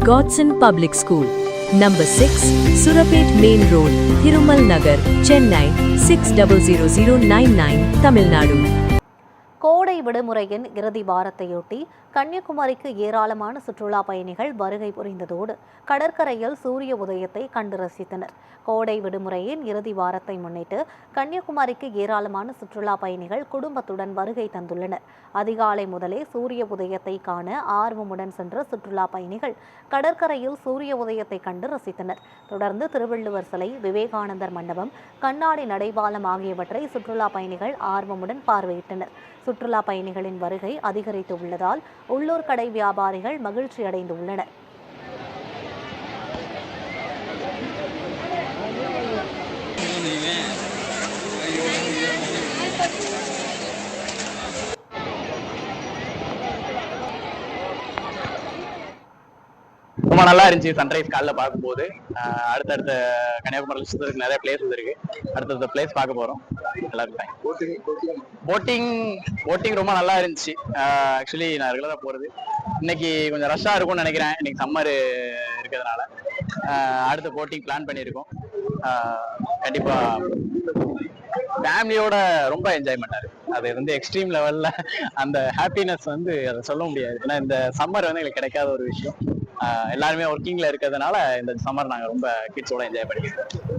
Godson Public School, Number 6, Surapet Main Road, Thirumal Nagar, Chennai 600099, Tamil Nadu. கோடை விடுமுறையின் இறுதி வாரத்தையொட்டி கன்னியாகுமரிக்கு ஏராளமான சுற்றுலா பயணிகள் வருகை புரிந்ததோடு கடற்கரையில் சூரிய உதயத்தை கண்டு ரசித்தனர். கோடை விடுமுறையின் இறுதி வாரத்தை முன்னிட்டு கன்னியாகுமரிக்கு ஏராளமான சுற்றுலா பயணிகள் குடும்பத்துடன் வருகை தந்துள்ளனர். அதிகாலை முதலே சூரிய உதயத்தை காண ஆர்வமுடன் சென்ற சுற்றுலா பயணிகள் கடற்கரையில் சூரிய உதயத்தை கண்டு ரசித்தனர். தொடர்ந்து திருவள்ளுவர் சிலை, விவேகானந்தர் மண்டபம், கண்ணாடி நடைபாலம் ஆகியவற்றை சுற்றுலா பயணிகள் ஆர்வமுடன் பார்வையிட்டனர். சுற்றுலா பயணிகளின் வருகை அதிகரித்து உள்ளதால் உள்ளூர் கடை வியாபாரிகள் மகிழ்ச்சி அடைந்துள்ளனர். ரொம்ப நல்லா இருந்துச்சு. சன்ரைஸ் காலைல பார்க்கும்போது அடுத்தடுத்த கன்னியாகுமரியில் சுற்றுறதுக்கு நிறைய பிளேஸ் இருக்கு. அடுத்தடுத்த பிளேஸ் பார்க்க போறோம். எல்லாருக்கும் போட்டிங் ரொம்ப நல்லா இருந்துச்சு. ஆக்சுவலி நான் ரெகுலரா போறது. இன்னைக்கு கொஞ்சம் ரஷ்ஷா இருக்கும்னு நினைக்கிறேன். இன்னைக்கு சம்மர் இருக்கிறதுனால அடுத்த போட்டிங் பிளான் பண்ணியிருக்கோம். கண்டிப்பா ஃபேமிலியோட ரொம்ப என்ஜாய்மெண்டா இருக்கு. அது வந்து எக்ஸ்ட்ரீம் லெவல்ல அந்த ஹாப்பினஸ் வந்து அதை சொல்ல முடியாது. ஏன்னா இந்த சம்மர் வந்து எங்களுக்கு கிடைக்காத ஒரு விஷயம். எல்லாருமே ஒர்க்கிங்ல இருக்கிறதுனால இந்த சம்மர் நாங்க ரொம்ப கிட்ஸோட என்ஜாய் பண்ணிக்கிறோம்.